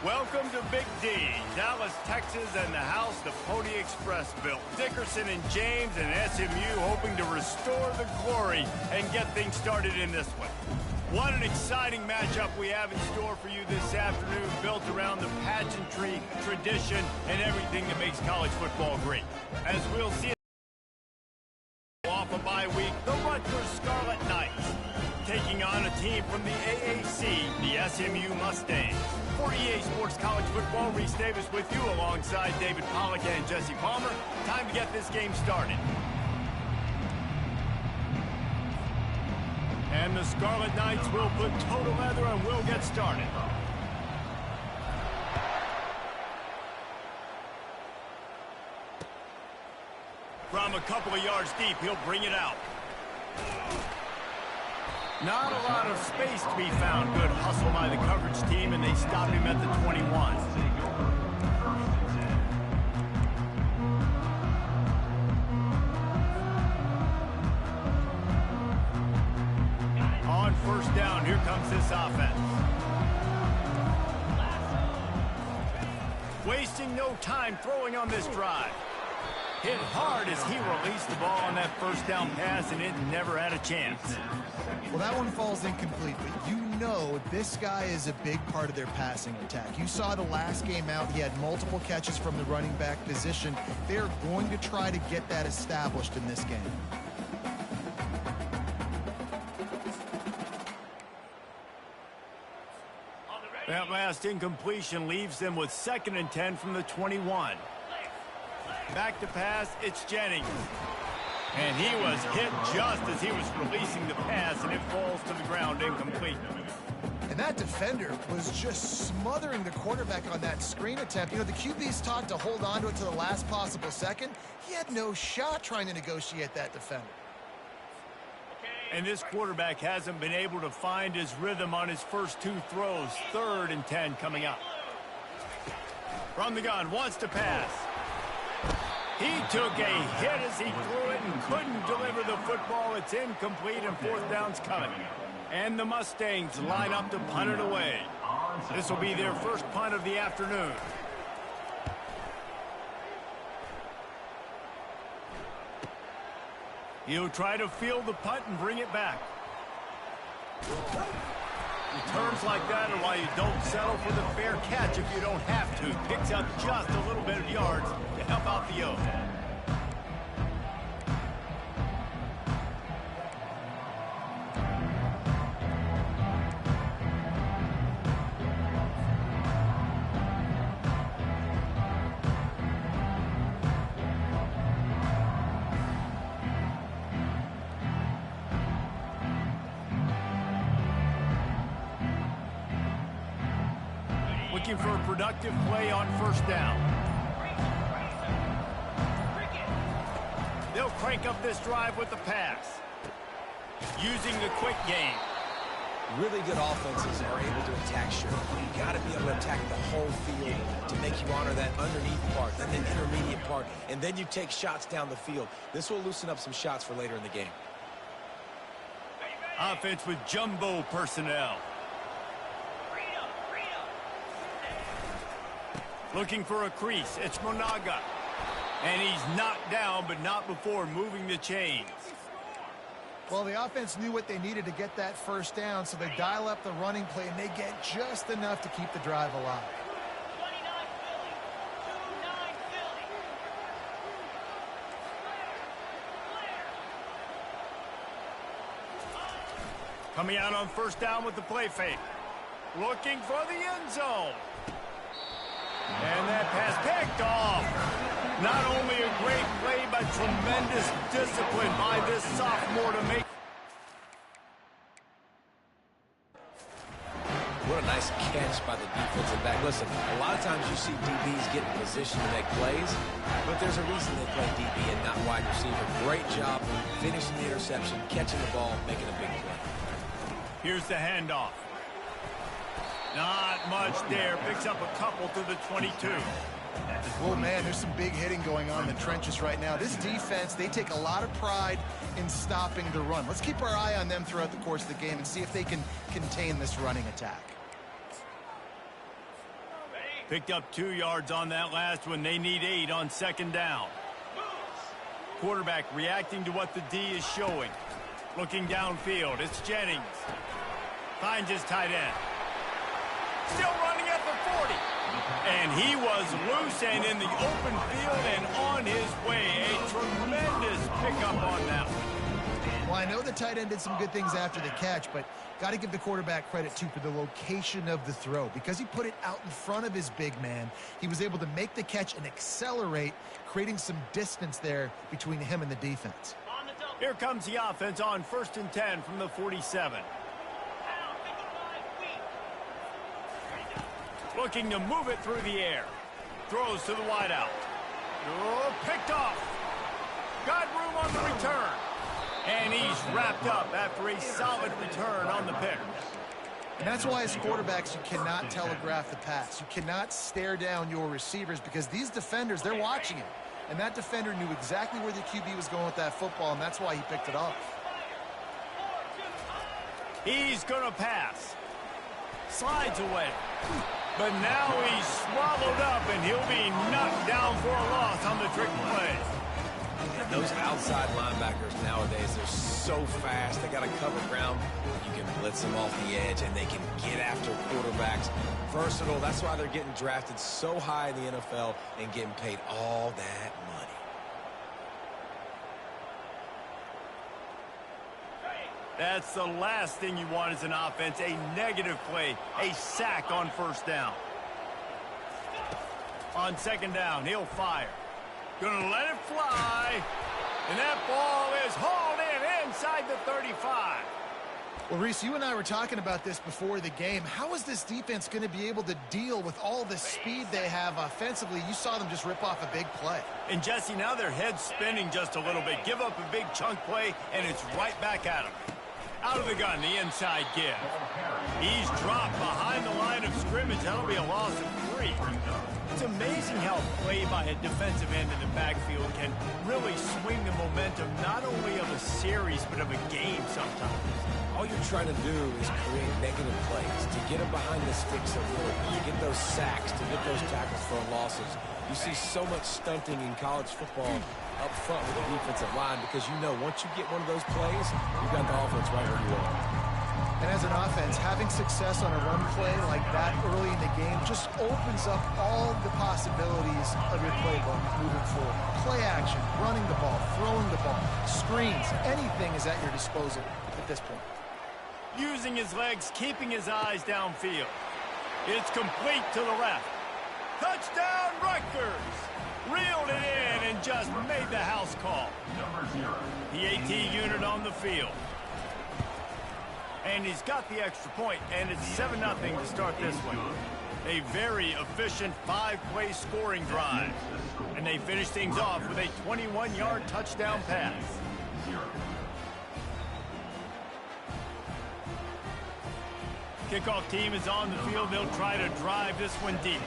Welcome to Big D, Dallas, Texas, and the house the Pony Express built. Dickerson and James and SMU hoping to restore the glory and get things started in this one. What an exciting matchup we have in store for you this afternoon, built around the pageantry, tradition, and everything that makes college football great. As we'll see off a bye week, the Rutgers Scarlet Knights taking on a team from the AAC, the SMU Mustangs. For EA Sports College Football, Reese Davis with you alongside David Pollack and Jesse Palmer. Time to get this game started. And the Scarlet Knights will put total leather and will get started. From a couple of yards deep, he'll bring it out. Not a lot of space to be found. Good hustle by the coverage team, and they stop him at the 21. On first down, here comes this offense. Wasting no time throwing on this drive. Hit hard as he released the ball on that first down pass, and it never had a chance. Well, that one falls incomplete, but you know this guy is a big part of their passing attack. You saw the last game out, he had multiple catches from the running back position. They're going to try to get that established in this game. That last incompletion leaves them with 2nd and 10 from the 21. Back to pass, it's Jennings. And he was hit just as he was releasing the pass, and it falls to the ground incomplete. And that defender was just smothering the quarterback on that screen attempt. You know, the QB's taught to hold on to it to the last possible second. He had no shot trying to negotiate that defender. And this quarterback hasn't been able to find his rhythm on his first 2 throws. 3rd and 10 coming up. From the gun, wants to pass. He took a hit as he threw it and couldn't deliver the football. It's incomplete, and 4th down's coming. And the Mustangs line up to punt it away. This will be their first punt of the afternoon. He'll try to field the punt and bring it back. Returns like that are why you don't settle for the fair catch if you don't have to. Picks up just a little bit of yards to help out the O's. Looking for a productive play on first down. They'll crank up this drive with the pass. Using the quick game. Really good offenses are able to attack short. You got to be able to attack the whole field to make you honor that underneath part, and then intermediate part, and then you take shots down the field. This will loosen up some shots for later in the game. Offense with jumbo personnel. Looking for a crease. It's Monaga. And he's knocked down, but not before moving the chains. Well, the offense knew what they needed to get that first down, so they dial up the running play, and they get just enough to keep the drive alive. Coming out on first down with the play fake. Looking for the end zone. And that pass picked off. Not only a great play, but tremendous discipline by this sophomore to make. What a nice catch by the defensive back. Listen, a lot of times you see DBs get in position to make plays, but there's a reason they play DB and not wide receiver. Great job finishing the interception, catching the ball, making a big play. Here's the handoff. Not much there. Picks up a couple to the 22. Well, man, there's some big hitting going on in the trenches right now. This defense, they take a lot of pride in stopping the run. Let's keep our eye on them throughout the course of the game and see if they can contain this running attack. Picked up 2 yards on that last one. They need 8 on second down. Quarterback reacting to what the D is showing. Looking downfield, it's Jennings. Finds his tight end. Still running at the 40. And he was loose and in the open field and on his way. A tremendous pickup on that one. Well, I know the tight end did some good things after the catch, but got to give the quarterback credit, too, for the location of the throw. Because he put it out in front of his big man, he was able to make the catch and accelerate, creating some distance there between him and the defense. Here comes the offense on 1st and 10 from the 47. Looking to move it through the air. Throws to the wideout. Oh, picked off. Got room on the return. And he's wrapped up after a solid return on the pick. And that's why as quarterbacks you cannot telegraph the pass. You cannot stare down your receivers because these defenders, they're watching it. And that defender knew exactly where the QB was going with that football, and that's why he picked it off. He's going to pass. Slides away. But now he's swallowed up, and he'll be knocked down for a loss on the trick play. And those outside linebackers nowadays, they're so fast. They got to cover ground. You can blitz them off the edge, and they can get after quarterbacks. Versatile. That's why they're getting drafted so high in the NFL and getting paid all that money. That's the last thing you want as an offense, a negative play, a sack on 1st down. On 2nd down, he'll fire. Gonna let it fly, and that ball is hauled in inside the 35. Well, Reese, you and I were talking about this before the game. How is this defense going to be able to deal with all the speed they have offensively? You saw them just rip off a big play. And, Jesse, now their head's spinning just a little bit. Give up a big chunk play, and it's right back at them. Out of the gun, the inside give. He's dropped behind the line of scrimmage. That'll be a loss of 3. It's amazing how play by a defensive end in the backfield can really swing the momentum not only of a series, but of a game sometimes. All you're trying to do is create negative plays, to get them behind the sticks a little bit, to get those sacks, to get those tackles for losses. You see so much stunting in college football up front with the defensive line because you know once you get one of those plays, you've got the offense right where you want. And as an offense, having success on a run play like that early in the game just opens up all the possibilities of your playbook moving forward. Play action, running the ball, throwing the ball, screens, anything is at your disposal at this point. Using his legs, keeping his eyes downfield. It's complete to the left. Touchdown, Rutgers! Reeled it in and just made the house call. The AT unit on the field. And he's got the extra point, and it's 7-0 to start this one. A very efficient 5-play scoring drive. And they finish things off with a 21-yard touchdown pass. Kickoff team is on the field. They'll try to drive this one deep.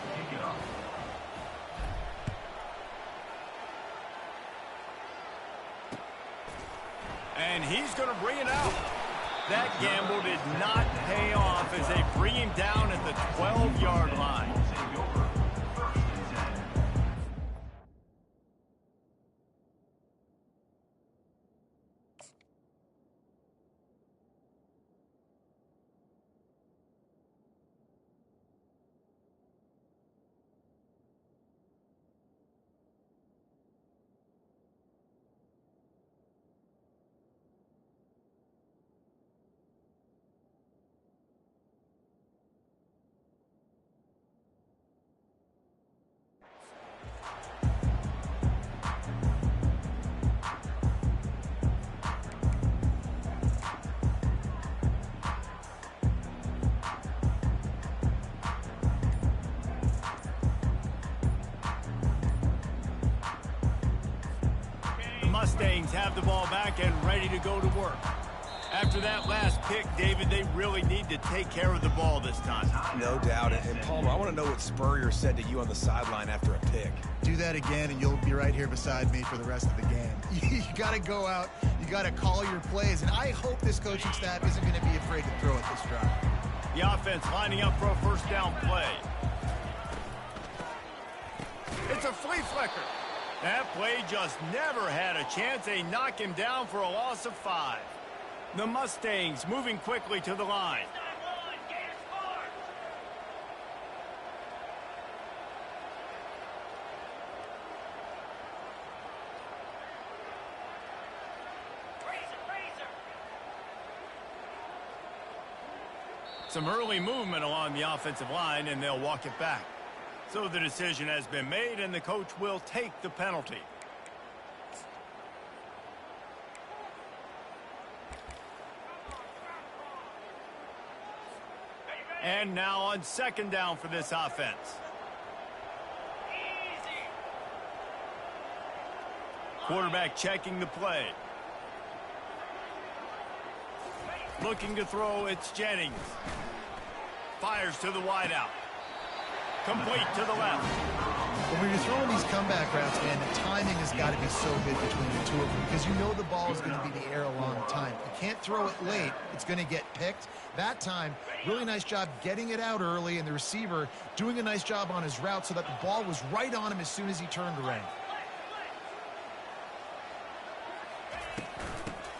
And he's going to bring it out. That gamble did not pay off as they bring him down at the 12-yard line. Mustangs have the ball back and ready to go to work. After that last pick, David, they really need to take care of the ball this time. No doubt. And Palmer, I want to know what Spurrier said to you on the sideline after a pick. Do that again, and you'll be right here beside me for the rest of the game. You got to go out. You got to call your plays. And I hope this coaching staff isn't going to be afraid to throw at this drive. The offense lining up for a first down play. It's a flea flicker. That play just never had a chance. They knock him down for a loss of 5. The Mustangs moving quickly to the line. Some early movement along the offensive line, and they'll walk it back. So the decision has been made, and the coach will take the penalty. And now on second down for this offense. Quarterback checking the play. Looking to throw, it's Jennings. Fires to the wideout. Complete to the left. But when you're throwing these comeback routes, man, the timing has got to be so good between the two of them because you know the ball is going to be in the air a long time. You can't throw it late. It's going to get picked. That time, really nice job getting it out early, and the receiver doing a nice job on his route so that the ball was right on him as soon as he turned around.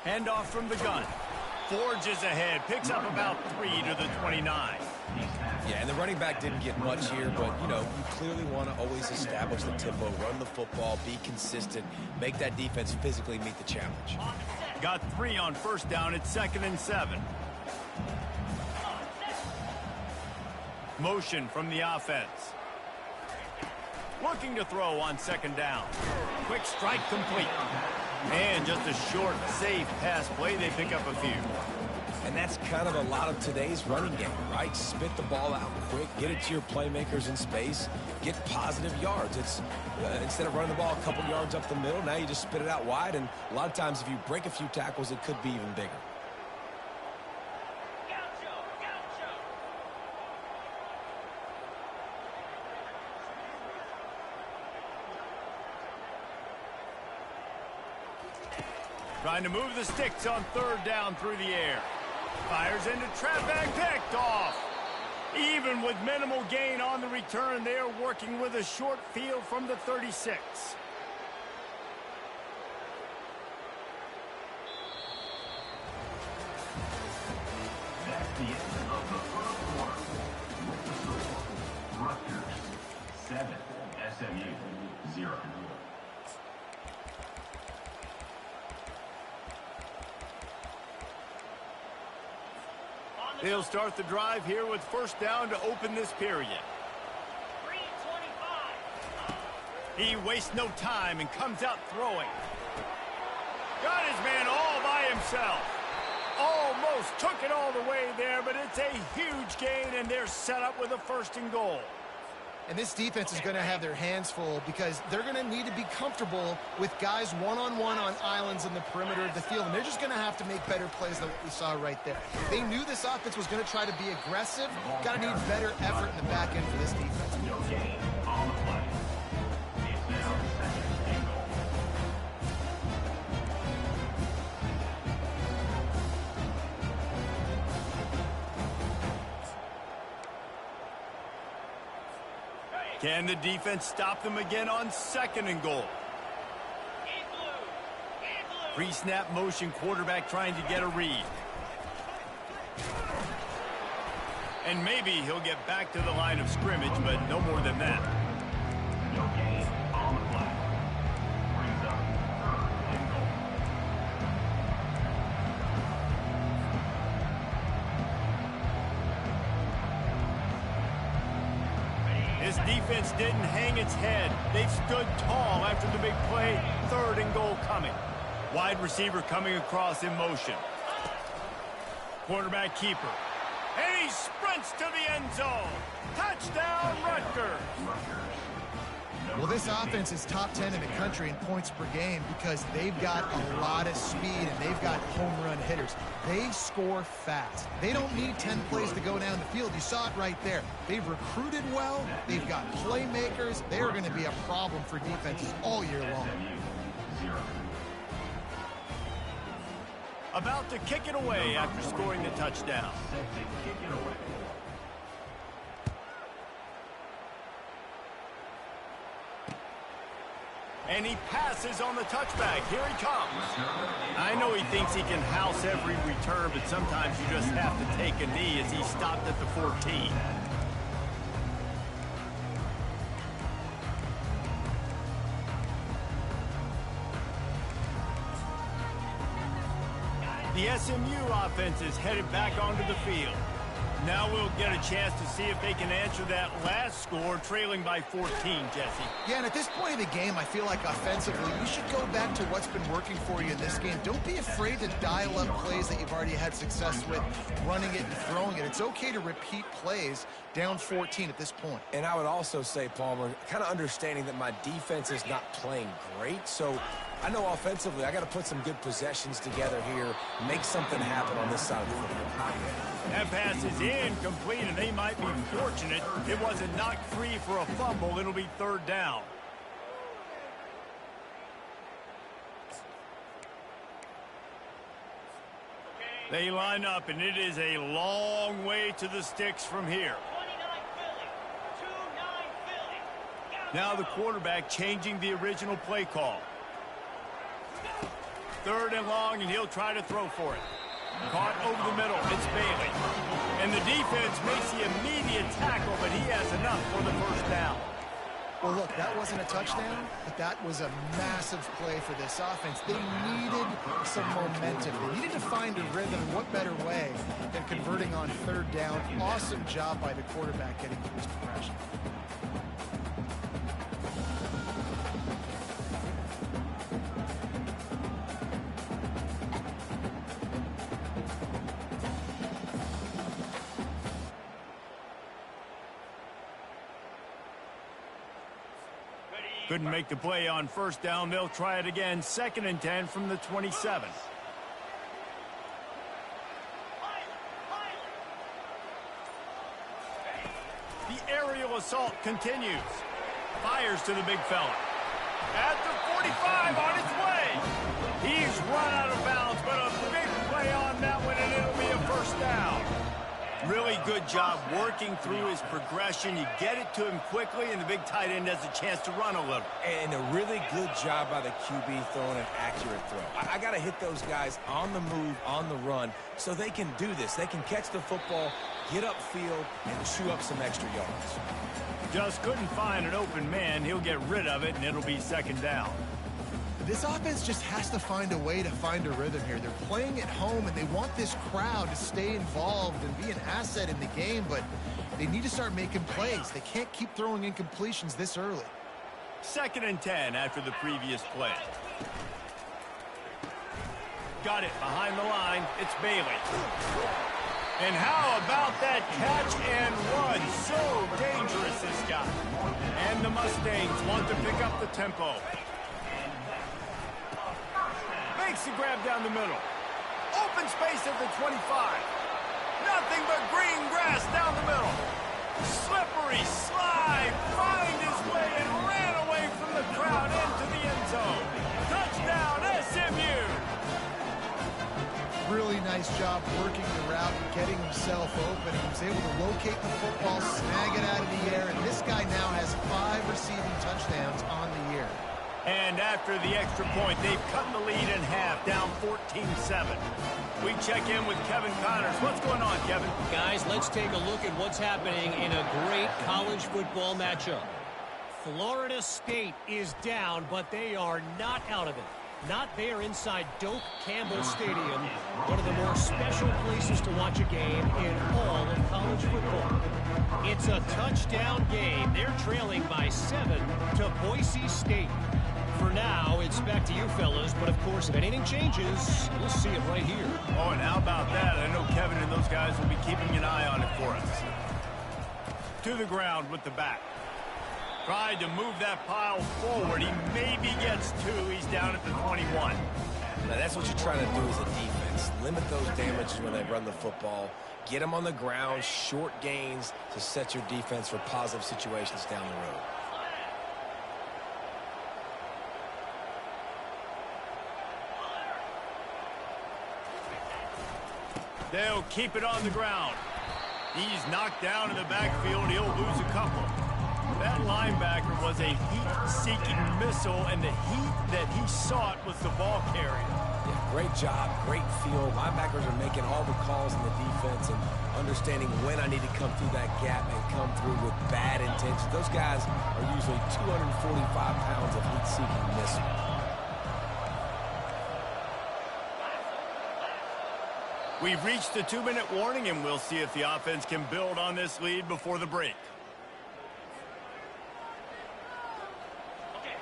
Handoff from the gun. Forges ahead, picks up about 3 to the 29. Yeah, and the running back didn't get much here, but, you know, you clearly want to always establish the tempo, run the football, be consistent, make that defense physically meet the challenge. Got 3 on first down. It's 2nd and 7. Motion from the offense. Looking to throw on second down. Quick strike complete. And just a short, safe pass play. They pick up a few. And that's kind of a lot of today's running game, right? Spit the ball out quick, get it to your playmakers in space, get positive yards. It's instead of running the ball a couple yards up the middle, now you just spit it out wide. And a lot of times if you break a few tackles, it could be even bigger. Trying to move the sticks on third down through the air. Fires into trap bag, picked off. Even with minimal gain on the return, they are working with a short field from the 36. That's the end of the first quarter. Rutgers 7, SMU 0. They'll start the drive here with first down to open this period. 3:25. He wastes no time and comes out throwing. Got his man all by himself. Almost took it all the way there, but it's a huge gain, and they're set up with a 1st and goal. And this defense is going to have their hands full because they're going to need to be comfortable with guys one-on-one on islands in the perimeter of the field. And they're just going to have to make better plays than what we saw right there. They knew this offense was going to try to be aggressive. Got to need better effort in the back end for this defense. No gain on the play. It's now 2nd and goal. Can the defense stop them again on 2nd and goal? Pre-snap motion, quarterback trying to get a read. And maybe he'll get back to the line of scrimmage, but no more than that. No gain on the play. Brings up 3rd and goal. This defense didn't hang its head. They've stood tall after the big play. 3rd and goal coming. Wide receiver coming across in motion. Quarterback keeper. And he sprints to the end zone. Touchdown, Rutgers. Well, this offense is top 10 in the country in points per game because they've got a lot of speed and they've got home run hitters. They score fast. They don't need 10 plays to go down the field. You saw it right there. They've recruited well. They've got playmakers. They are going to be a problem for defenses all year long. About to kick it away after scoring the touchdown. And he passes on the touchback. Here he comes. I know he thinks he can house every return, but sometimes you just have to take a knee as he stopped at the 14. The SMU offense is headed back onto the field. Now we'll get a chance to see if they can answer that last score, trailing by 14, Jesse. Yeah, and at this point of the game, I feel like offensively, you should go back to what's been working for you in this game. Don't be afraid to dial up plays that you've already had success with, running it and throwing it. It's okay to repeat plays down 14 at this point. And I would also say, Palmer, kind of understanding that my defense is not playing great, so I know offensively I got to put some good possessions together here, make something happen on this side of the football. That pass is incomplete, and they might be fortunate it wasn't knocked free for a fumble. It'll be third down. They line up, and it is a long way to the sticks from here. Now the quarterback changing the original play call. Third and long, and he'll try to throw for it. Caught over the middle. It's Bailey. And the defense makes the immediate tackle, but he has enough for the first down. Well, look, that wasn't a touchdown, but that was a massive play for this offense. They needed some momentum. They needed to find a rhythm. What better way than converting on third down? Awesome job by the quarterback getting through his progression. Couldn't make the play on first down. They'll try it again. 2nd and 10 from the 27. The aerial assault continues. Fires to the big fella. At the 45 on his way. He's run out of bounds, but a big play on that one, and it'll be a first down. Really good job working through his progression. You get it to him quickly, and the big tight end has a chance to run a little. And a really good job by the QB throwing an accurate throw. I got to hit those guys on the move, on the run, so they can do this. They can catch the football, get upfield, and chew up some extra yards. Just couldn't find an open man. He'll get rid of it, and it'll be 2nd down. This offense just has to find a way to find a rhythm here. They're playing at home, and they want this crowd to stay involved and be an asset in the game, but they need to start making plays. They can't keep throwing incompletions this early. 2nd and 10 after the previous play. Got it behind the line. It's Bailey. And how about that catch and run? So dangerous, this guy. And the Mustangs want to pick up the tempo. Makes the grab down the middle. Open space at the 25. Nothing but green grass down the middle. Slippery slide. Find his way and ran away from the crowd into the end zone. Touchdown, SMU. Really nice job working the route and getting himself open. He was able to locate the football, snag it out of the air, and this guy now has 5 receiving touchdowns on the year. And after the extra point, they've cut the lead in half, down 14-7. We check in with Kevin Connors. What's going on, Kevin? Guys, let's take a look at what's happening in a great college football matchup. Florida State is down, but they are not out of it. Not there inside Doak Campbell Stadium, one of the more special places to watch a game in all of college football. It's a touchdown game. They're trailing by 7 to Boise State. For now, it's back to you fellas, but of course, if anything changes, we'll see it right here. Oh, and how about that? I know Kevin and those guys will be keeping an eye on it for us. To the ground with the back. Tried to move that pile forward. He maybe gets 2. He's down at the 21. Now, that's what you're trying to do as a defense. Limit those damages when they run the football. Get them on the ground, short gains to set your defense for positive situations down the road. They'll keep it on the ground. He's knocked down in the backfield. He'll lose a couple. That linebacker was a heat-seeking missile, and the heat that he sought was the ball carrier. Yeah, great job, great feel. Linebackers are making all the calls in the defense and understanding when I need to come through that gap and come through with bad intentions. Those guys are usually 245 pounds of heat-seeking missile. We've reached the 2-minute warning, and we'll see if the offense can build on this lead before the break.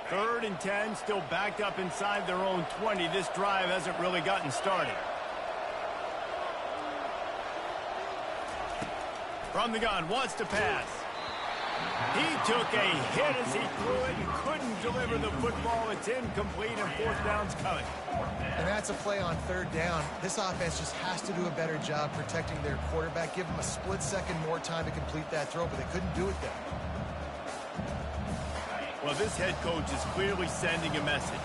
3rd and 10, still backed up inside their own 20. This drive hasn't really gotten started. From the gun, wants to pass. He took a hit as he threw it and couldn't deliver the football. It's incomplete, and 4th down's coming. And that's a play on 3rd down. This offense just has to do a better job protecting their quarterback. Give them a split second more time to complete that throw, but they couldn't do it there. Well, this head coach is clearly sending a message.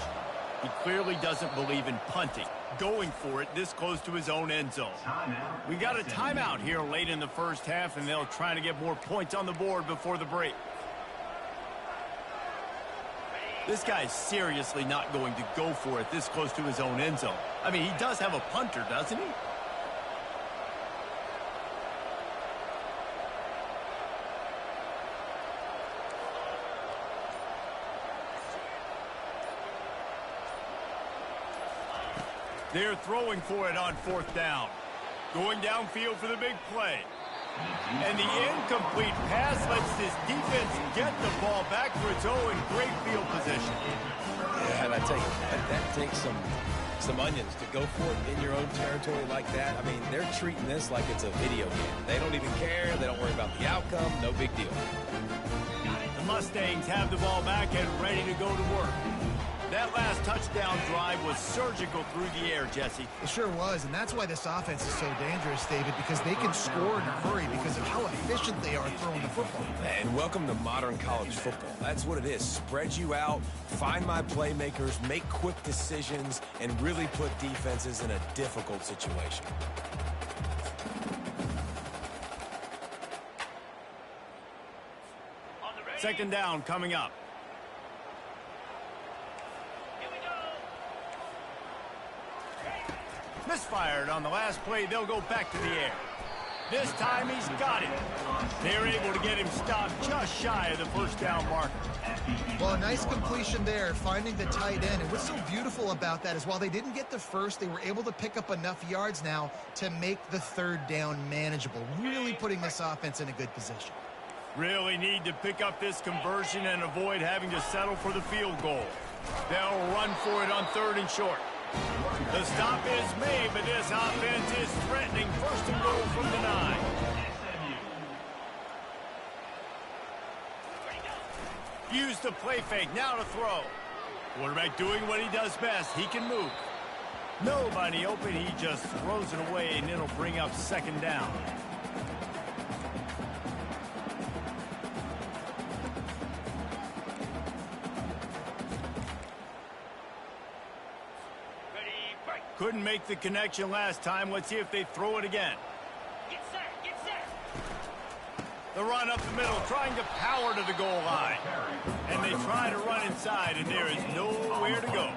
He clearly doesn't believe in punting, going for it this close to his own end zone. We got a timeout here late in the first half, and they'll try to get more points on the board before the break. This guy's seriously not going to go for it this close to his own end zone. I mean, he does have a punter, doesn't he? They're throwing for it on 4th down. Going downfield for the big play. And the incomplete pass lets this defense get the ball back for its own great field position. Yeah, and I tell you, that takes some onions to go for it in your own territory like that. I mean, they're treating this like it's a video game. They don't even care. They don't worry about the outcome. No big deal. The Mustangs have the ball back and ready to go to work. That last touchdown drive was surgical through the air, Jesse. It sure was, and that's why this offense is so dangerous, David, because they can score in a hurry because of how efficient they are throwing the football. And welcome to modern college football. That's what it is. Spread you out, find my playmakers, make quick decisions, and really put defenses in a difficult situation. Second down coming up. Misfired on the last play. They'll go back to the air. This time he's got it. They're able to get him stopped just shy of the 1st down marker. Well, a nice completion there, finding the tight end. And what's so beautiful about that is while they didn't get the first, they were able to pick up enough yards now to make the 3rd down manageable, really putting this offense in a good position. Really need to pick up this conversion and avoid having to settle for the field goal. They'll run for it on 3rd and short. The stop is made, but this offense is threatening 1st and goal from the 9. Use the play fake, now to throw. Quarterback doing what he does best. He can move. Nobody open, he just throws it away, and it'll bring up 2nd down. Couldn't make the connection last time. Let's see if they throw it again. Get set, get set. The run up the middle, trying to power to the goal line. And they try to run inside, and there is nowhere to go.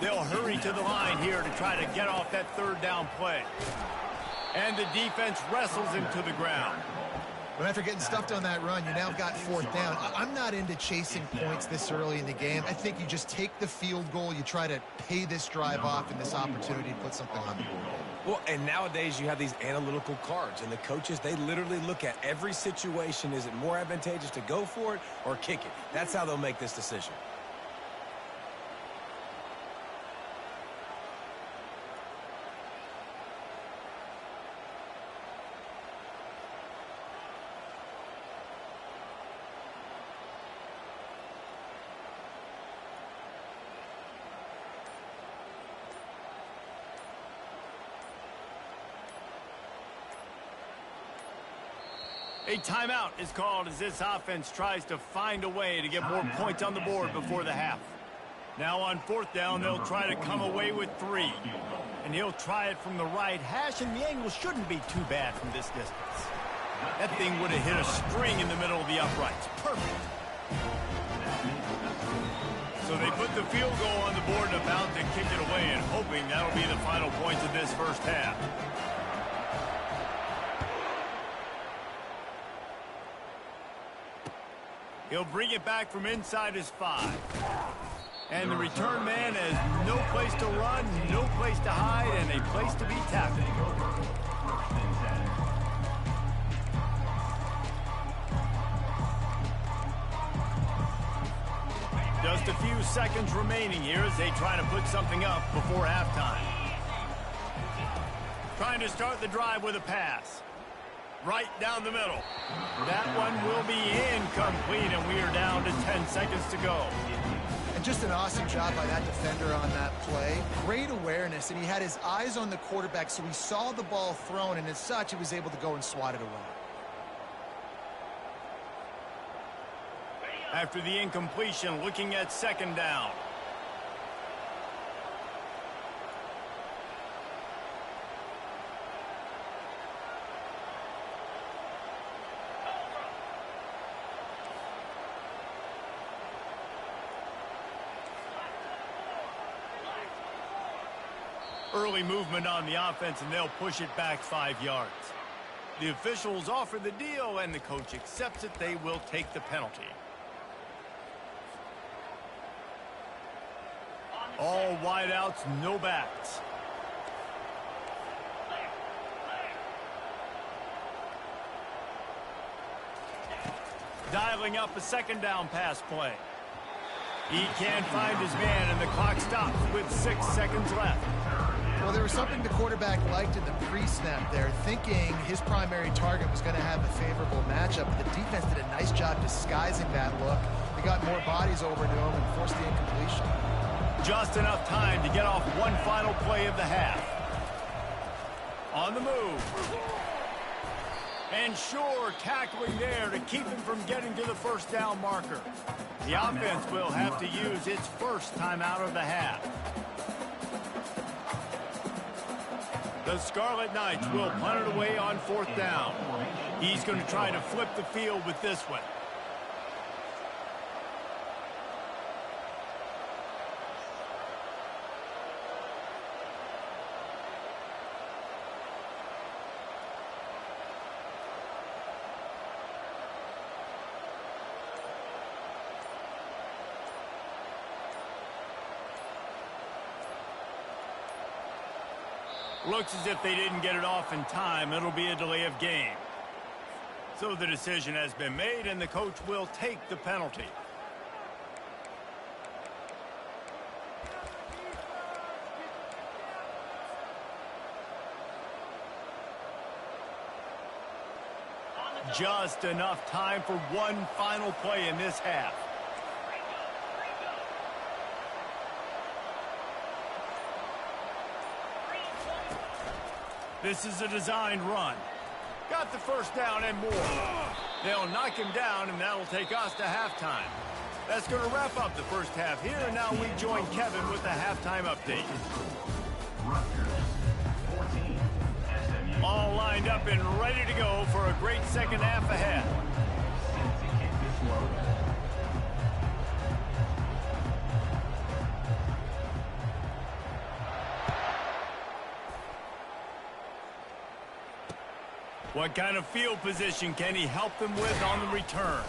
They'll hurry to the line here to try to get off that 3rd down play. And the defense wrestles him to the ground. But after getting stuffed on that run, you now got 4th down. I'm not into chasing points this early in the game. I think you just take the field goal. You try to pay this drive off and this opportunity to put something on the board. Well, and nowadays you have these analytical cards, and the coaches, they literally look at every situation. Is it more advantageous to go for it or kick it? That's how they'll make this decision. A timeout is called as this offense tries to find a way to get more points on the board before the half. Now on 4th down, they'll try to come away with 3. And he'll try it from the right hash, and the angle shouldn't be too bad from this distance. That thing would have hit a string in the middle of the uprights. Perfect. the field goal on the board and about to kick it away, and hoping that'll be the final points of this first half. He'll bring it back from inside his 5. And the return man has no place to run, no place to hide, and a place to be tackled. Just a few seconds remaining here as they try to put something up before halftime. Trying to start the drive with a pass. Right down the middle. That one will be incomplete, and we are down to 10 seconds to go. And just an awesome job by that defender on that play. Great awareness, and he had his eyes on the quarterback, so he saw the ball thrown, and as such, he was able to go and swat it away. After the incompletion, looking at second down. Early movement on the offense, and they'll push it back 5 yards. The officials offer the deal, and the coach accepts it. They will take the penalty. All wideouts, no backs. Dialing up a second down pass play. He can't find his man, and the clock stops with 6 seconds left. Well, there was something the quarterback liked in the pre-snap there, thinking his primary target was going to have a favorable matchup. But the defense did a nice job disguising that look. They got more bodies over to him and forced the incompletion. Just enough time to get off one final play of the half. On the move. And sure, tackling there to keep him from getting to the first down marker. The offense will have to use its first timeout of the half. The Scarlet Knights will punt it away on 4th down. He's going to try to flip the field with this one. Looks as if they didn't get it off in time. It'll be a delay of game. So the decision has been made, and the coach will take the penalty. Just enough time for one final play in this half. This is a designed run. Got the first down and more. They'll knock him down, and that'll take us to halftime. That's going to wrap up the first half here, and now we join Kevin with the halftime update. All lined up and ready to go for a great second half ahead. What kind of field position can he help them with on the return?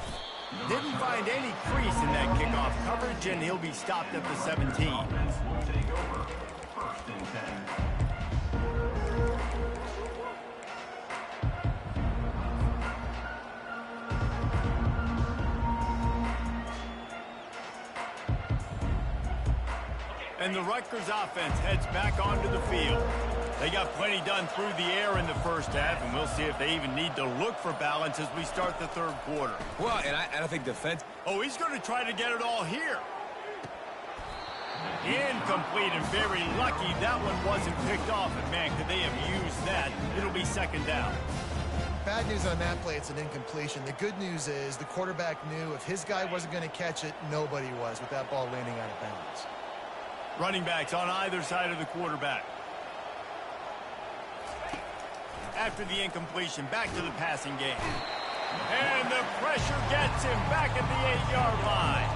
Didn't find any crease in that kickoff coverage, and he'll be stopped at the 17. Offense will take over. 1st and 10. And the Rutgers offense heads back onto the field. They got plenty done through the air in the first half, and we'll see if they even need to look for balance as we start the third quarter. Well, and I think defense... Oh, he's going to try to get it all here. Incomplete, and very lucky that one wasn't picked off. And, man, could they have used that? It'll be second down. Bad news on that play, it's an incompletion. The good news is the quarterback knew if his guy wasn't going to catch it, nobody was with that ball landing out of bounds. Running backs on either side of the quarterback. After the incompletion, back to the passing game. And the pressure gets him back at the 8-yard line.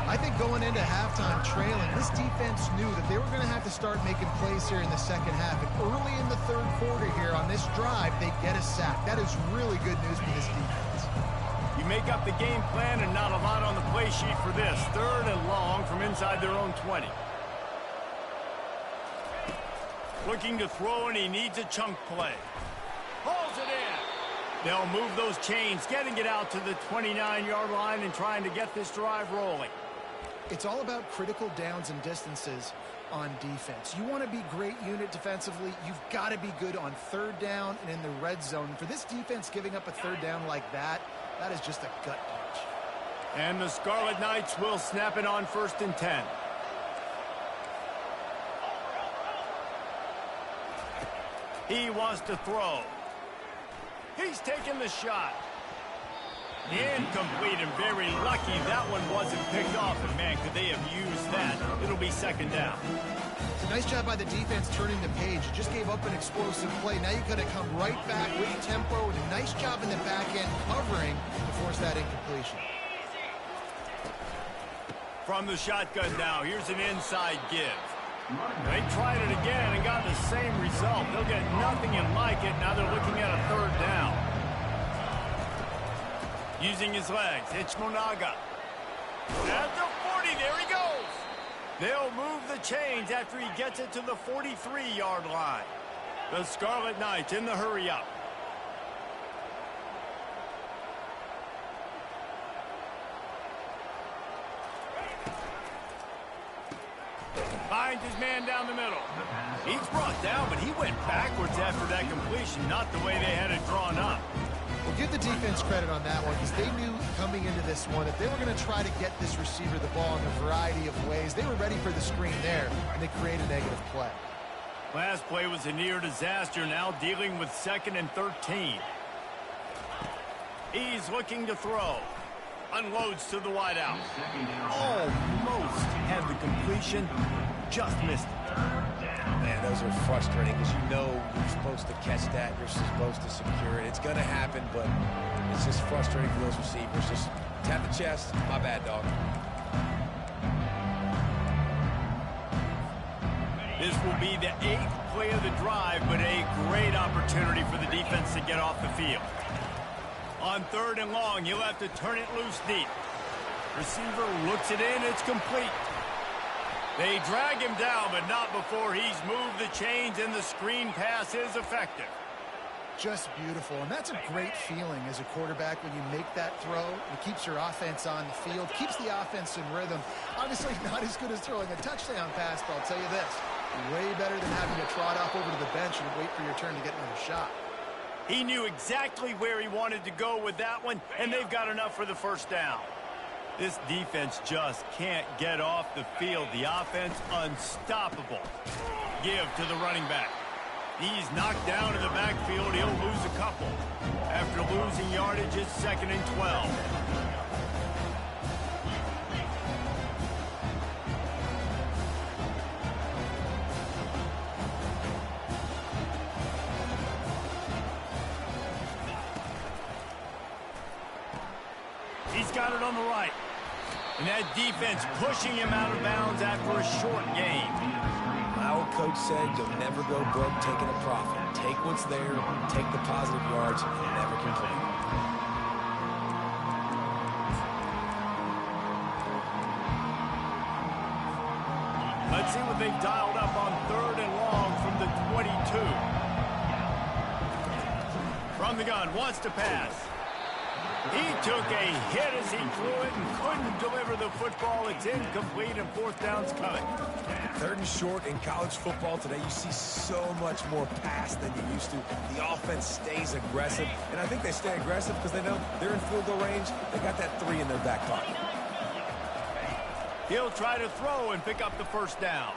I I think going into halftime trailing, this defense knew that they were going to have to start making plays here in the second half. And early in the third quarter here on this drive, they get a sack. That is really good news for this defense. You make up the game plan and not a lot on the play sheet for this. 3rd and long from inside their own 20. Looking to throw, and he needs a chunk play. Hauls it in. They'll move those chains, getting it out to the 29-yard line and trying to get this drive rolling. It's all about critical downs and distances on defense. You want to be great unit defensively, you've got to be good on 3rd down and in the red zone. For this defense giving up a 3rd down like that, that is just a gut punch. And the Scarlet Knights will snap it on 1st and 10. He wants to throw. He's taking the shot. Incomplete, and very lucky that one wasn't picked off. And man, could they have used that? It'll be 2nd down. It's a nice job by the defense turning the page. You just gave up an explosive play. Now you got to come right back with tempo, and a nice job in the back end covering to force that incompletion. From the shotgun now, here's an inside give. They tried it again and got the same result. They'll get nothing and like it. Now they're looking at a 3rd down. Using his legs, Ichmonaga. At the 40, there he goes. They'll move the chains after he gets it to the 43-yard line. The Scarlet Knights in the hurry-up. Finds his man down the middle. He's brought down, but he went backwards after that completion, not the way they had it drawn up. Well, give the defense credit on that one, because they knew coming into this one that they were going to try to get this receiver the ball in a variety of ways. They were ready for the screen there, and they created a negative play. Last play was a near disaster, now dealing with 2nd and 13. He's looking to throw. Unloads to the wideout. Almost had the completion, just missed it. Man, those are frustrating because you know you're supposed to catch that, you're supposed to secure it. It's going to happen, but it's just frustrating for those receivers. Just tap the chest. My bad, dog. This will be the 8th play of the drive, but a great opportunity for the defense to get off the field. On 3rd and long, he'll have to turn it loose deep. Receiver looks it in, it's complete. They drag him down, but not before he's moved the chains, and the screen pass is effective. Just beautiful, and that's a great feeling as a quarterback when you make that throw. It keeps your offense on the field, keeps the offense in rhythm. Obviously not as good as throwing a touchdown pass, but I'll tell you this, way better than having to trot off over to the bench and wait for your turn to get another shot. He knew exactly where he wanted to go with that one, and they've got enough for the 1st down. This defense just can't get off the field. The offense unstoppable. Give to the running back. He's knocked down in the backfield. He'll lose a couple. After losing yardage, it's 2nd and 12. He's got it on the right. And that defense pushing him out of bounds after a short gain. My old coach said you'll never go broke taking a profit. Take what's there, take the positive yards, and never complain. Let's see what they've dialed up on 3rd and long from the 22. From the gun, wants to pass. He took a hit as he threw it and couldn't deliver the football. It's incomplete, and 4th down's coming. 3rd and short in college football today, you see so much more pass than you used to. The offense stays aggressive, and I think they stay aggressive because they know they're in field goal range. They got that 3 in their back pocket. He'll try to throw and pick up the 1st down.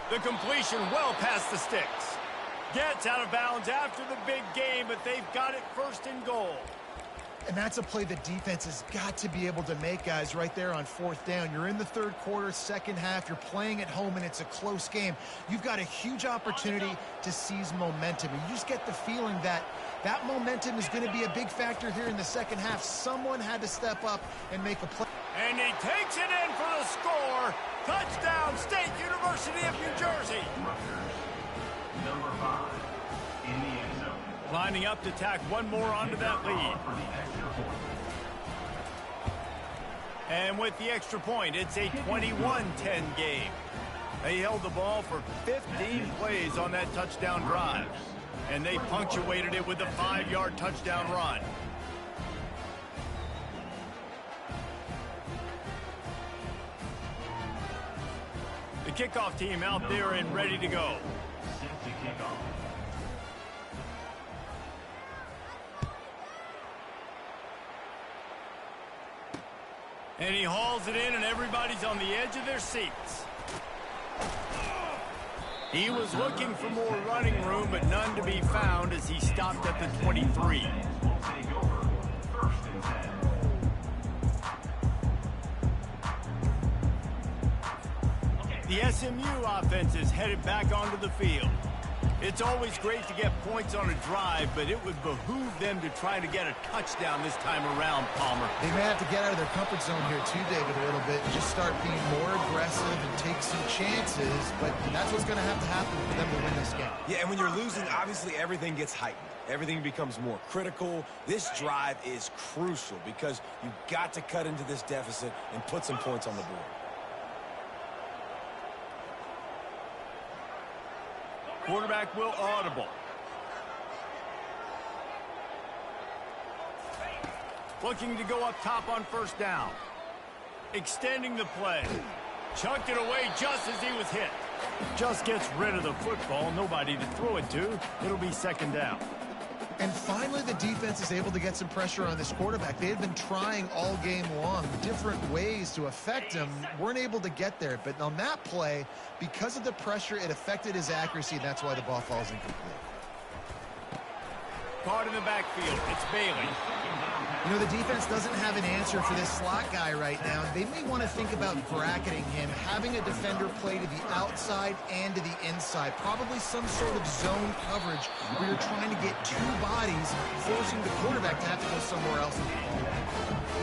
The completion well past the sticks. Gets out of bounds after the big game, but they've got it 1st and goal. And that's a play the defense has got to be able to make, guys, right there on 4th down. You're in the 3rd quarter, second half. You're playing at home, and it's a close game. You've got a huge opportunity to seize momentum. And you just get the feeling that That momentum is going to be a big factor here in the second half. Someone had to step up and make a play. And he takes it in for the score. Touchdown, State University of New Jersey. Number 5 in the end zone. Lining up to tack one more onto that lead. For the extra point. And with the extra point, it's a 21-10 game. They held the ball for 15 plays on that touchdown drive. And they punctuated it with a 5-yard touchdown run. The kickoff team out there and ready to go. Set to kick off. And he hauls it in, and everybody's on the edge of their seats. He was looking for more running room, but none to be found as he stopped at the 23. Will take over 1st and 10. The SMU offense is headed back onto the field. It's always great to get points on a drive, but it would behoove them to try to get a touchdown this time around, Palmer. They may have to get out of their comfort zone here too, David, a little bit, and just start being more aggressive and take some chances, but that's what's going to happen for them to win this game. Yeah, and when you're losing, obviously everything gets heightened. Everything becomes more critical. This drive is crucial because you've got to cut into this deficit and put some points on the board. Quarterback will audible. Looking to go up top on 1st down. Extending the play. Chucked it away just as he was hit. Just gets rid of the football. Nobody to throw it to. It'll be 2nd down. And finally, the defense is able to get some pressure on this quarterback. They had been trying all game long different ways to affect him. Weren't able to get there. But on that play, because of the pressure, it affected his accuracy, and that's why the ball falls incomplete. Caught in the backfield. It's Bailey. You know, the defense doesn't have an answer for this slot guy right now. They may want to think about bracketing him, having a defender play to the outside and to the inside. Probably some sort of zone coverage where you're trying to get 2 bodies, forcing the quarterback to have to go somewhere else in the ball.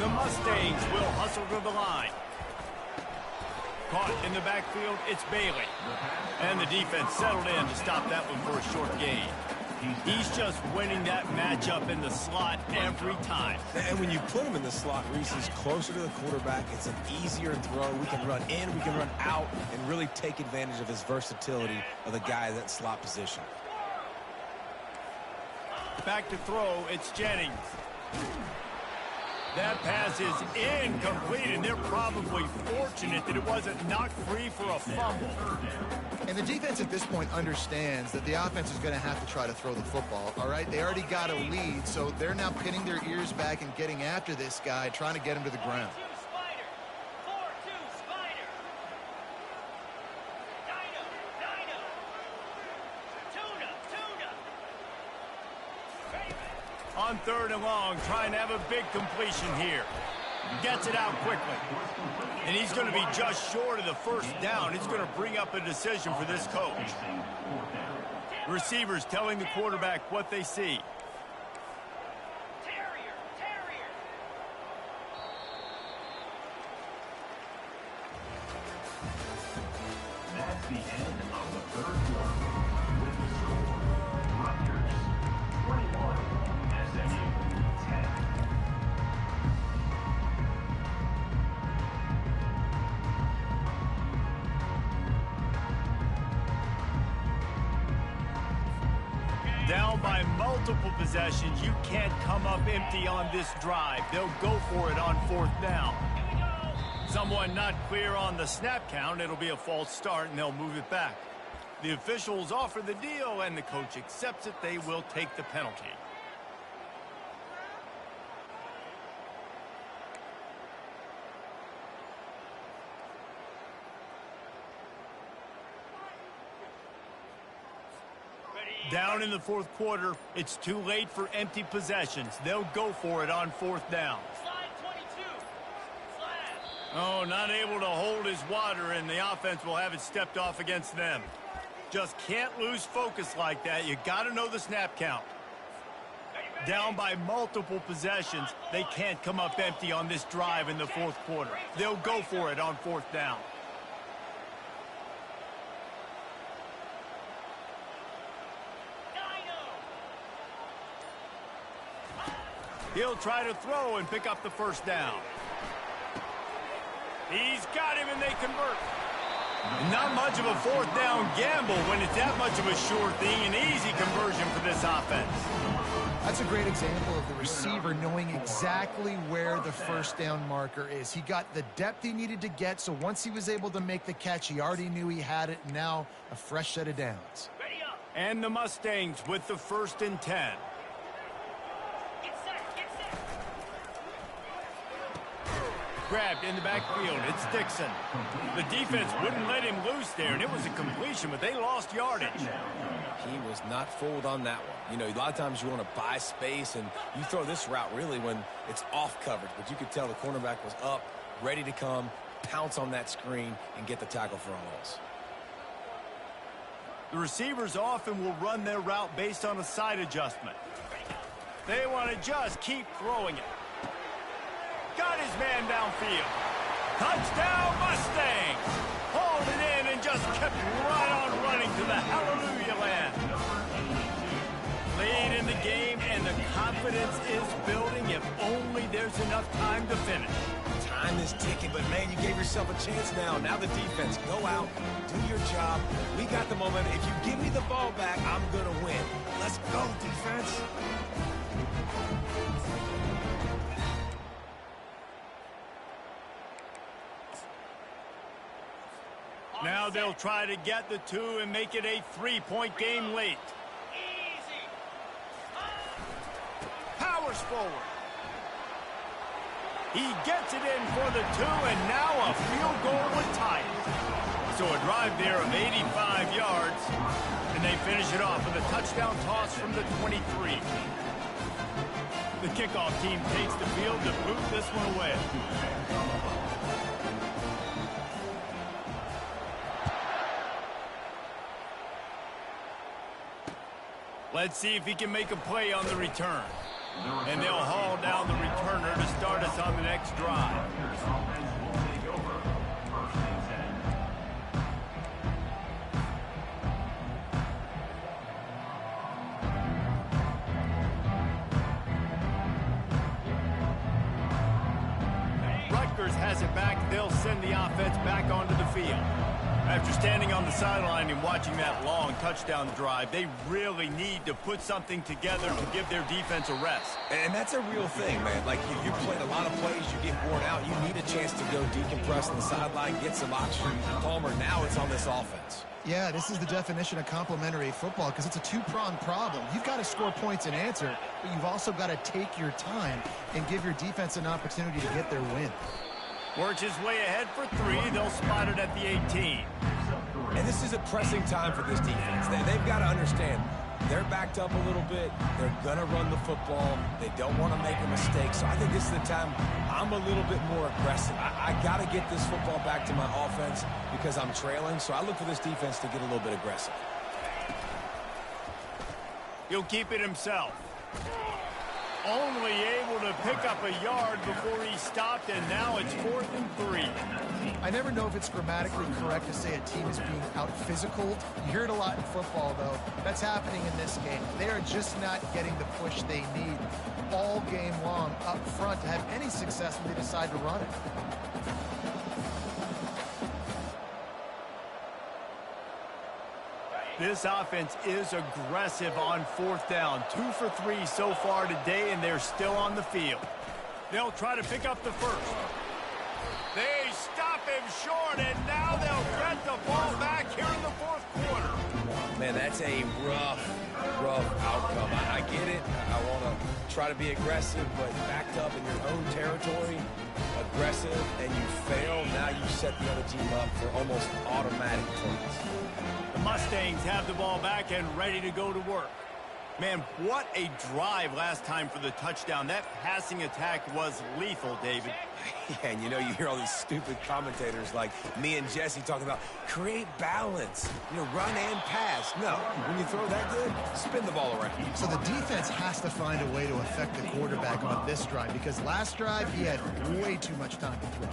The Mustangs will hustle to the line. Caught in the backfield. It's Bailey. And the defense settled in to stop that one for a short gain. He's just winning that matchup in the slot every time. And when you put him in the slot, Reese is closer to the quarterback. It's an easier throw. We can run in, we can run out, and really take advantage of his versatility of the guy in that slot position. Back to throw, it's Jennings. That pass is incomplete, and they're probably fortunate that it wasn't knocked free for a fumble. And the defense at this point understands that the offense is going to have to try to throw the football, all right? They already got a lead, so they're now pinning their ears back and getting after this guy, trying to get him to the ground. 4-2 Spider. Dino. Tuna. On 3rd and long, trying to have a big completion here. Gets it out quickly. And he's going to be just short of the 1st down. It's going to bring up a decision for this coach. Receivers telling the quarterback what they see. Terrier. That's the end of the 3rd quarter. With the score, Rutgers 21, SMU 10. Down by multiple possessions. You can't come up empty on this drive. They'll go for it on 4th down. Someone not clear on the snap count. It'll be a false start, and they'll move it back. The officials offer the deal, and the coach accepts it. They will take the penalty. Down in the 4th quarter, it's too late for empty possessions. They'll go for it on 4th down. Slide 22. Slide. Oh, not able to hold his water, and the offense will have it stepped off against them. Just can't lose focus like that. You got to know the snap count. Down by multiple possessions, they can't come up empty on this drive in the fourth quarter. They'll go for it on fourth down. He'll try to throw and pick up the first down. He's got him, and they convert. Not much of a fourth down gamble when it's that much of a sure thing, an easy conversion for this offense. That's a great example of the receiver knowing exactly where the first down marker is. He got the depth he needed to get, so once he was able to make the catch, he already knew he had it. Now a fresh set of downs. And the Mustangs with the 1st and 10. Grabbed in the backfield. It's Dixon. The defense wouldn't let him loose there, and it was a completion, but they lost yardage. He was not fooled on that one. You know, a lot of times you want to buy space, and you throw this route really when it's off coverage. But you could tell the cornerback was up, ready to come, pounce on that screen, and get the tackle for a loss. The receivers often will run their route based on a side adjustment. They want to just keep throwing it. Got his man downfield. Touchdown, Mustangs! Hauled it in and just kept right on running to the hallelujah land. Late in the game, and the confidence is building if only there's enough time to finish. Time is ticking, but, man, you gave yourself a chance now. Now the defense, go out, do your job. We got the momentum. If you give me the ball back, I'm going to win. Let's go, defense. Now they'll try to get the 2 and make it a 3-point game late. Powers forward. He gets it in for the 2, and now a field goal would tie it. So a drive there of 85 yards, and they finish it off with a touchdown toss from the 23. The kickoff team takes the field to boot this one away. Let's see if he can make a play on the return. And they'll haul down the returner to start us on the next drive. Rutgers has it back. They'll send the offense back onto the field. After standing on the sideline and watching that long touchdown drive, they really need to put something together to give their defense a rest. And that's a real thing, man. Like, you played a lot of plays, you get worn out, you need a chance to go decompress on the sideline, get some oxygen. Palmer, now it's on this offense. Yeah, this is the definition of complementary football because it's a two-pronged problem. You've got to score points and answer, but you've also got to take your time and give your defense an opportunity to get their win. Works his way ahead for 3. They'll spot it at the 18. And this is a pressing time for this defense. They've got to understand they're backed up a little bit. They're going to run the football. They don't want to make a mistake. So I think this is the time I'm a little bit more aggressive. I got to get this football back to my offense because I'm trailing. So I look for this defense to get a little bit aggressive. He'll keep it himself. Only able to pick up a yard before he stopped, and now it's 4th and 3. I never know if it's grammatically correct to say a team is being out-physicaled. You hear it a lot in football, though. That's happening in this game. They are just not getting the push they need all game long up front to have any success when they decide to run it. This offense is aggressive on 4th down. 2 for 3 so far today, and they're still on the field. They'll try to pick up the first. They stop him short, and now they'll get the ball back here in the 4th quarter. Man, that's a rough outcome. I get it. I want to try to be aggressive, but backed up in your own territory, aggressive, and you fail. Now you set the other team up for almost automatic points. The Mustangs have the ball back and ready to go to work. Man, what a drive last time for the touchdown. That passing attack was lethal, David. Yeah, and you know, you hear all these stupid commentators like me and Jesse talking about create balance, run and pass. No, when you throw that good, spin the ball around. So the defense has to find a way to affect the quarterback on this drive because last drive he had way too much time to throw.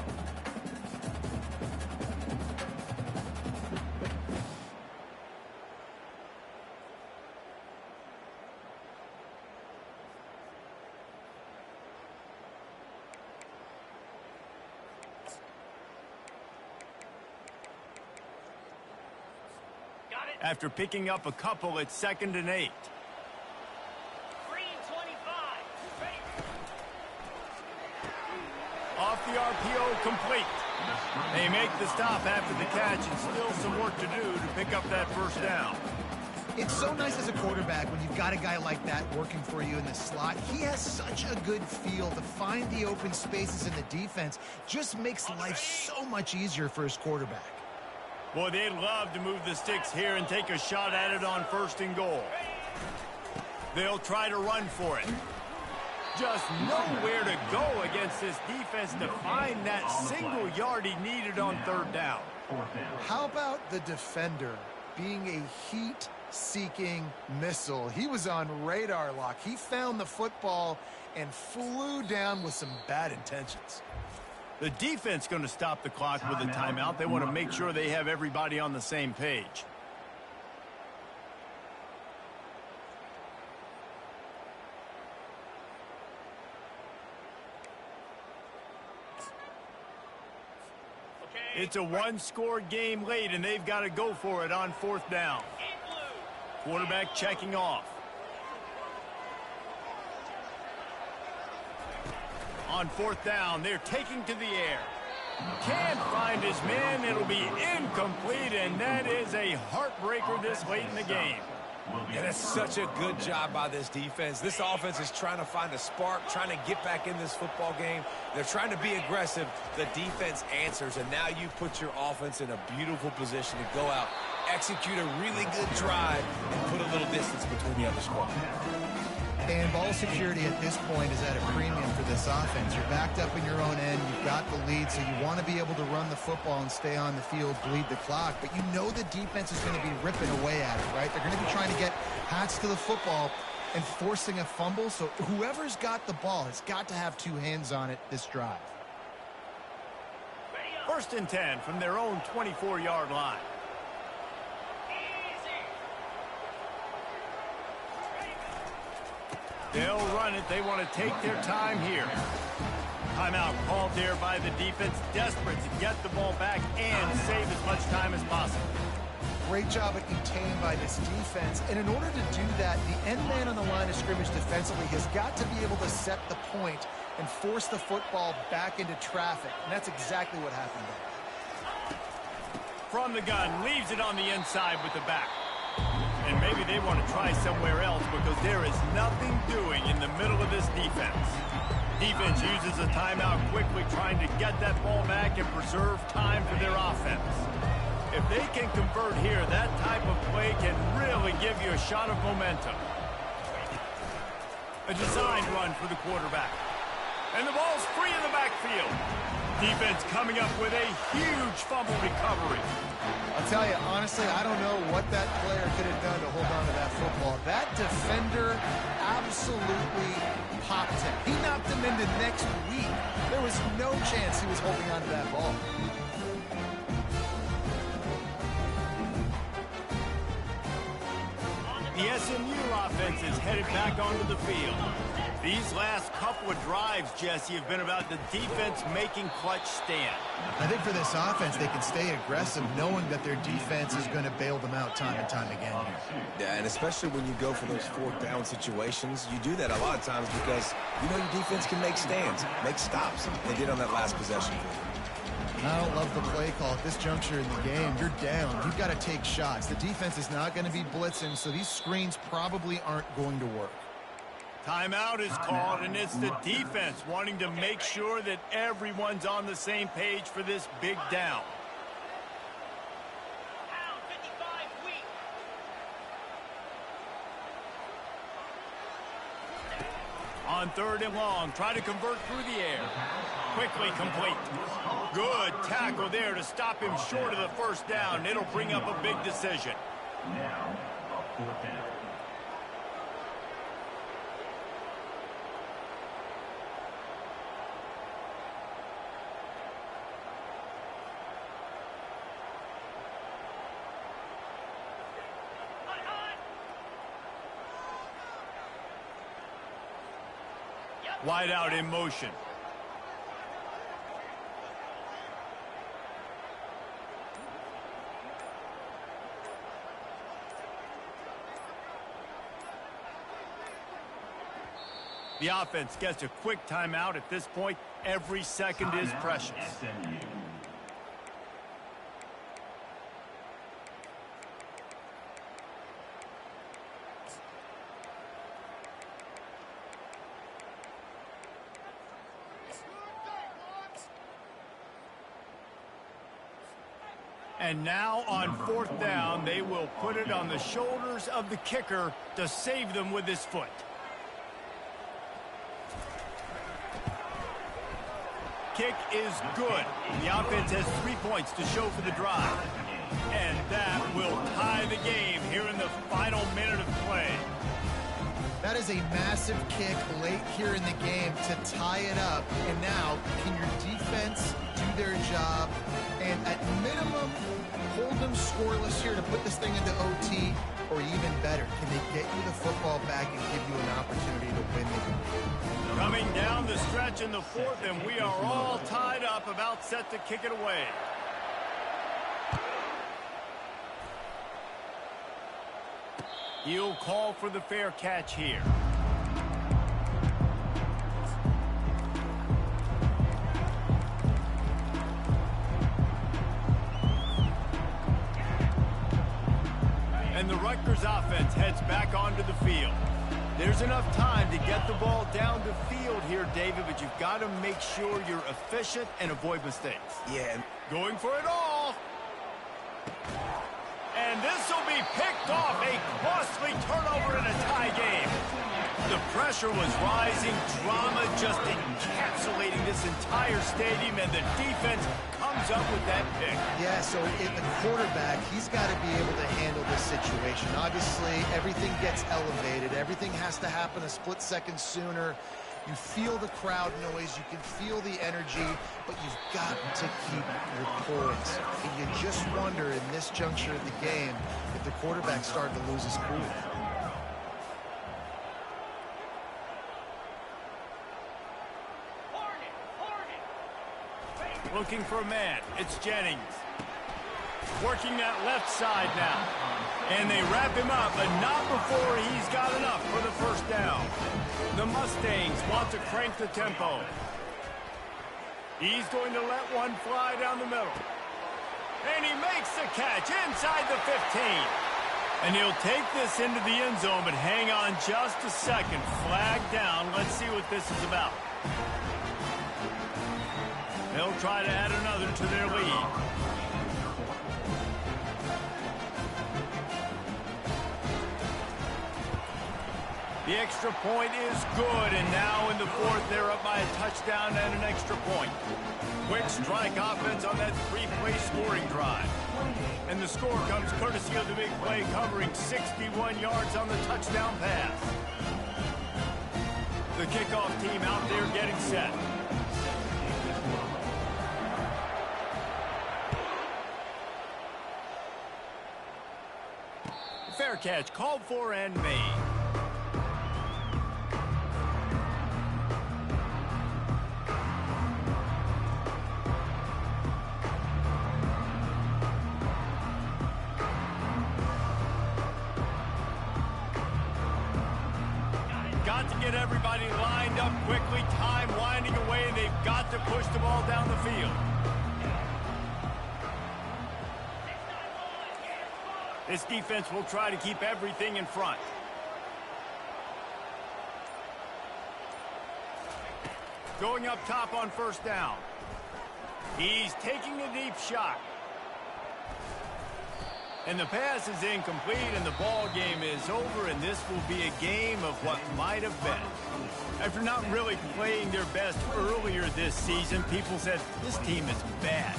After picking up a couple, it's 2nd and 8. 3:25. Off the RPO, complete. They make the stop after the catch and still some work to do to pick up that first down. It's so nice as a quarterback when you've got a guy like that working for you in the slot. He has such a good feel to find the open spaces in the defense. Just makes life so much easier for his quarterback. Boy, they'd love to move the sticks here and take a shot at it on 1st and goal. They'll try to run for it. Just nowhere to go against this defense to find that single yard he needed on 3rd down. How about the defender being a heat-seeking missile? He was on radar lock. He found the football and flew down with some bad intentions. The defense going to stop the clock with a timeout. They want to make sure they have everybody on the same page. It's a one-score game late, and they've got to go for it on 4th down. Quarterback checking off. On 4th down, they're taking to the air. Can't find his man. It'll be incomplete, and that is a heartbreaker this late in the game. Yeah, that's such a good job by this defense. This offense is trying to find a spark, trying to get back in this football game. They're trying to be aggressive. The defense answers, and now you put your offense in a beautiful position to go out, execute a really good drive, and put a little distance between the other squad. And ball security at this point is at a premium for this offense. You're backed up in your own end. You've got the lead, so you want to be able to run the football and stay on the field, bleed the clock. But you know the defense is going to be ripping away at it, right? They're going to be trying to get hats to the football and forcing a fumble. So whoever's got the ball has got to have 2 hands on it this drive. 1st and 10 from their own 24-yard line. They'll run it. They want to take their time here. Timeout called there by the defense, desperate to get the ball back and save as much time as possible. Great job at containing by this defense. And in order to do that, the end man on the line of scrimmage defensively has got to be able to set the point and force the football back into traffic. And that's exactly what happened there. From the gun, leaves it on the inside with the back. And maybe they want to try somewhere else because there is nothing doing in the middle of this defense. Defense uses a timeout quickly, trying to get that ball back and preserve time for their offense. If they can convert here, that type of play can really give you a shot of momentum. A designed run for the quarterback. And the ball's free in the backfield. Defense coming up with a huge fumble recovery. I'll tell you, honestly, I don't know what that player could have done to hold on to that football. That defender absolutely popped him. He knocked him into next week. There was no chance he was holding on to that ball. The SMU offense is headed back onto the field. These last couple of drives, Jesse, have been about the defense making clutch stand. I think for this offense, they can stay aggressive knowing that their defense is going to bail them out time and time again here. Yeah, and especially when you go for those 4th down situations, you do that a lot of times because you know your defense can make stands, make stops. They did on that last possession. I don't love the play call at this juncture in the game. You're down. You've got to take shots. The defense is not going to be blitzing, so these screens probably aren't going to work. Timeout is called, and it's the defense wanting to make sure that everyone's on the same page for this big down. On 3rd and long, try to convert through the air. Quickly complete. Good tackle there to stop him short of the first down. It'll bring up a big decision. Now, a 4th down. Wide out in motion. The offense gets a quick timeout. At this point, every second is precious. SMU. And now on 4th down, they will put it on the shoulders of the kicker to save them with his foot. Kick is good. The offense has 3 points to show for the drive. And that will tie the game here in the final minute of play. That is a massive kick late here in the game to tie it up. And now, can your defense do their job and at minimum hold them scoreless here to put this thing into OT? Or even better, can they get you the football back and give you an opportunity to win the game? Coming down the stretch in the 4th, and we are all tied up, about set to kick it away. He'll call for the fair catch here. And the Rutgers offense heads back onto the field. There's enough time to get the ball down the field here, David, but you've got to make sure you're efficient and avoid mistakes. Yeah. Going for it all. And this will be picked off. A costly turnover in a tie game. The pressure was rising. Drama just encapsulating this entire stadium, and the defense comes up with that pick. Yeah, so in the quarterback, he's got to be able to handle this situation. Obviously, everything gets elevated. Everything has to happen a split second sooner. You feel the crowd noise, you can feel the energy, but you've got to keep your poise. And you just wonder in this juncture of the game if the quarterback's starting to lose his cool. Looking for a man. It's Jennings. Working that left side now. And they wrap him up, but not before he's got enough for the first down. The Mustangs want to crank the tempo. He's going to let one fly down the middle. And he makes the catch inside the 15. And he'll take this into the end zone, but hang on just a second. Flag down. Let's see what this is about. They'll try to add another to their lead. The extra point is good, and now in the 4th, they're up by a touchdown and an extra point. Quick strike offense on that 3-play scoring drive. And the score comes courtesy of the big play covering 61 yards on the touchdown pass. The kickoff team out there getting set. Fair catch called for and made. Got to get everybody lined up quickly, time winding away, and they've got to push the ball down the field. This defense will try to keep everything in front. Going up top on first down. He's taking a deep shot. And the pass is incomplete, and the ball game is over, and this will be a game of what might have been. After not really playing their best earlier this season, people said, this team is bad.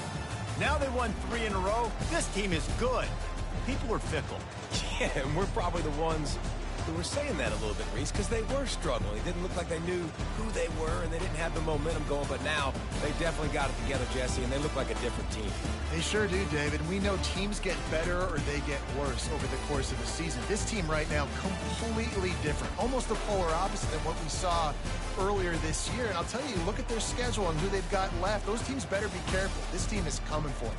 Now they won 3 in a row. This team is good. People are fickle. Yeah, and we're probably the ones who were saying that a little bit, Reese, because they were struggling. It didn't look like they knew who they were, and they didn't have the momentum going. But now they definitely got it together, Jesse, and they look like a different team. They sure do, David. We know teams get better or they get worse over the course of the season. This team right now, completely different. Almost the polar opposite than what we saw earlier this year. And I'll tell you, look at their schedule and who they've got left. Those teams better be careful. This team is coming for them.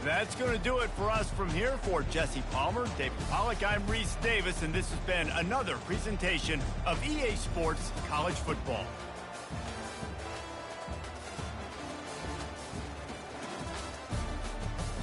That's going to do it for us from here. For Jesse Palmer, David Pollack, I'm Reese Davis, and this has been another presentation of EA Sports College Football.